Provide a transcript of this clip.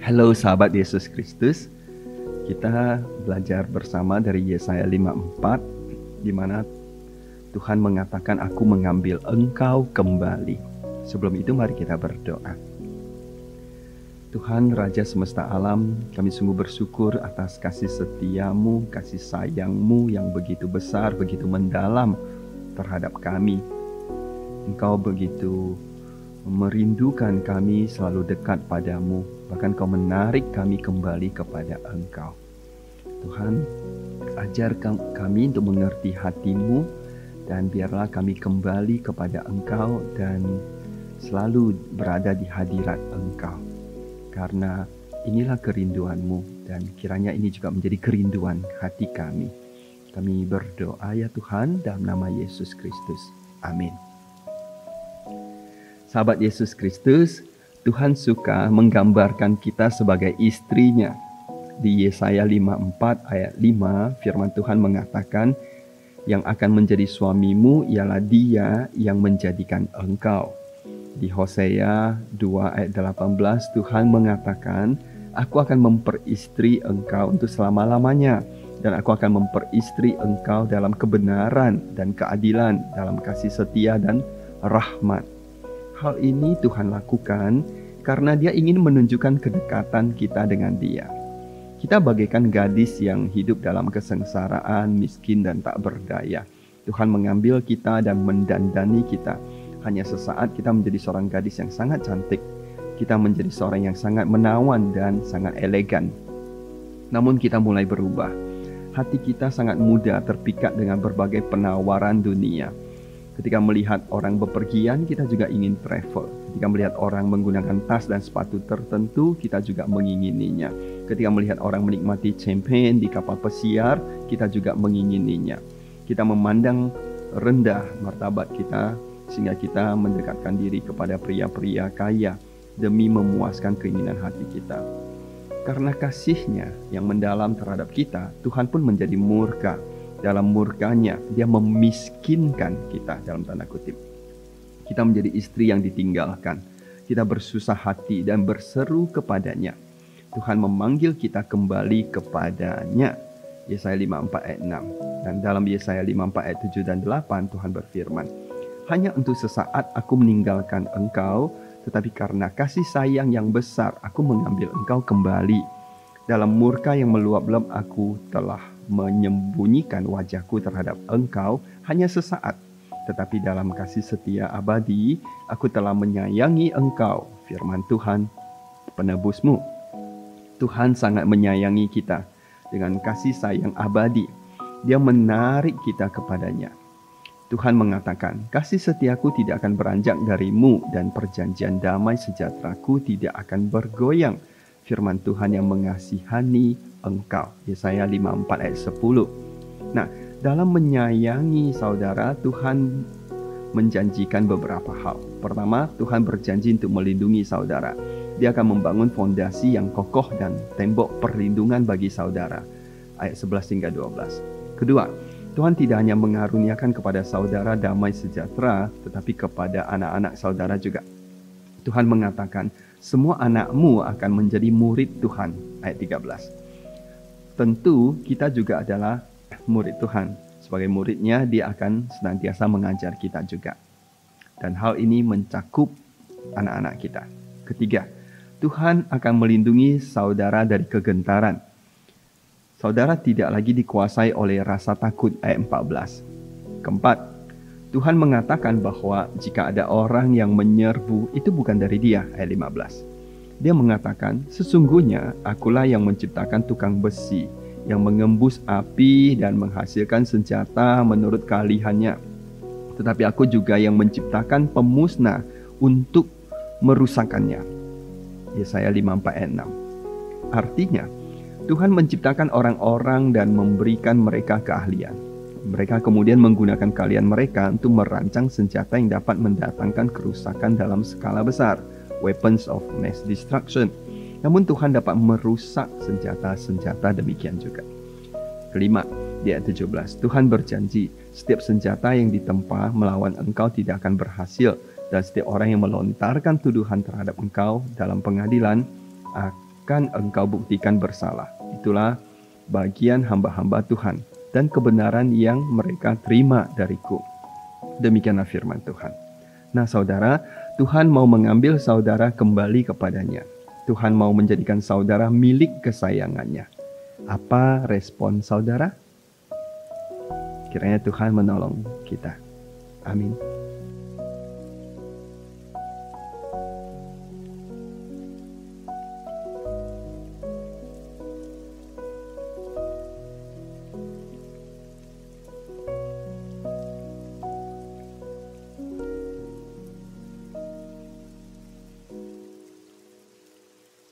Halo sahabat Yesus Kristus, kita belajar bersama dari Yesaya 54, di mana Tuhan mengatakan, "Aku mengambil engkau kembali." Sebelum itu mari kita berdoa. Tuhan Raja semesta alam, kami sungguh bersyukur atas kasih setiamu, kasih sayangmu yang begitu besar, begitu mendalam terhadap kami. Engkau begitu merindukan kami selalu dekat padamu, bahkan kau menarik kami kembali kepada engkau. Tuhan, ajar kami untuk mengerti hatimu, dan biarlah kami kembali kepada engkau dan selalu berada di hadirat engkau. Karena inilah kerinduanmu, dan kiranya ini juga menjadi kerinduan hati kami. Kami berdoa ya Tuhan, dalam nama Yesus Kristus. Amin. Sahabat Yesus Kristus, Tuhan suka menggambarkan kita sebagai istrinya. Di Yesaya 54 ayat 5, firman Tuhan mengatakan, "Yang akan menjadi suamimu ialah Dia yang menjadikan engkau." Di Hosea 2 ayat 18, Tuhan mengatakan, "Aku akan memperistri engkau untuk selama-lamanya, dan aku akan memperistri engkau dalam kebenaran dan keadilan, dalam kasih setia dan rahmat." Hal ini Tuhan lakukan karena Dia ingin menunjukkan kedekatan kita dengan Dia. Kita bagaikan gadis yang hidup dalam kesengsaraan, miskin dan tak berdaya. Tuhan mengambil kita dan mendandani kita. Hanya sesaat kita menjadi seorang gadis yang sangat cantik. Kita menjadi seorang yang sangat menawan dan sangat elegan. Namun kita mulai berubah. Hati kita sangat mudah terpikat dengan berbagai penawaran dunia. Ketika melihat orang bepergian, kita juga ingin travel. Ketika melihat orang menggunakan tas dan sepatu tertentu, kita juga mengingininya. Ketika melihat orang menikmati champagne di kapal pesiar, kita juga mengingininya. Kita memandang rendah martabat kita, sehingga kita mendekatkan diri kepada pria-pria kaya demi memuaskan keinginan hati kita. Karena kasih-Nya yang mendalam terhadap kita, Tuhan pun menjadi murka. Dalam murkanya, Dia memiskinkan kita, dalam tanda kutip. Kita menjadi istri yang ditinggalkan. Kita bersusah hati dan berseru kepadanya. Tuhan memanggil kita kembali kepadanya. Yesaya 54 ayat 6. Dan dalam Yesaya 54 ayat 7 dan 8, Tuhan berfirman, "Hanya untuk sesaat aku meninggalkan engkau, tetapi karena kasih sayang yang besar, aku mengambil engkau kembali. Dalam murka yang meluap-luap, aku telah menyembunyikan wajahku terhadap engkau hanya sesaat. Tetapi dalam kasih setia abadi, aku telah menyayangi engkau." Firman Tuhan, penebusmu. Tuhan sangat menyayangi kita dengan kasih sayang abadi. Dia menarik kita kepadanya. Tuhan mengatakan, "Kasih setiaku tidak akan beranjak darimu, dan perjanjian damai sejahteraku tidak akan bergoyang." Firman Tuhan yang mengasihani engkau. Yesaya 54 ayat 10. Nah, dalam menyayangi saudara, Tuhan menjanjikan beberapa hal. Pertama, Tuhan berjanji untuk melindungi saudara. Dia akan membangun fondasi yang kokoh dan tembok perlindungan bagi saudara. Ayat 11 hingga 12. Kedua, Tuhan tidak hanya mengaruniakan kepada saudara damai sejahtera, tetapi kepada anak-anak saudara juga. Tuhan mengatakan, semua anakmu akan menjadi murid Tuhan. Ayat 13. Tentu kita juga adalah murid Tuhan. Sebagai muridnya, Dia akan senantiasa mengajar kita juga. Dan hal ini mencakup anak-anak kita. Ketiga, Tuhan akan melindungi saudara dari kegentaran. Saudara tidak lagi dikuasai oleh rasa takut. Ayat 14. Keempat, Tuhan mengatakan bahwa jika ada orang yang menyerbu, itu bukan dari Dia. Ayat 15. Dia mengatakan, "Sesungguhnya akulah yang menciptakan tukang besi, yang mengembus api dan menghasilkan senjata menurut keahliannya. Tetapi aku juga yang menciptakan pemusnah untuk merusakkannya." Yesaya 54 ayat 6. Artinya, Tuhan menciptakan orang-orang dan memberikan mereka keahlian. Mereka kemudian menggunakan keahlian mereka untuk merancang senjata yang dapat mendatangkan kerusakan dalam skala besar, weapons of mass destruction. Namun Tuhan dapat merusak senjata-senjata demikian juga. Kelima, di ayat 17, Tuhan berjanji, setiap senjata yang ditempa melawan engkau tidak akan berhasil, dan setiap orang yang melontarkan tuduhan terhadap engkau dalam pengadilan akan engkau buktikan bersalah. Itulah bagian hamba-hamba Tuhan dan kebenaran yang mereka terima dariku. Demikianlah firman Tuhan. Nah saudara, Tuhan mau mengambil saudara kembali kepadanya. Tuhan mau menjadikan saudara milik kesayangannya. Apa respon saudara? Kiranya Tuhan menolong kita. Amin.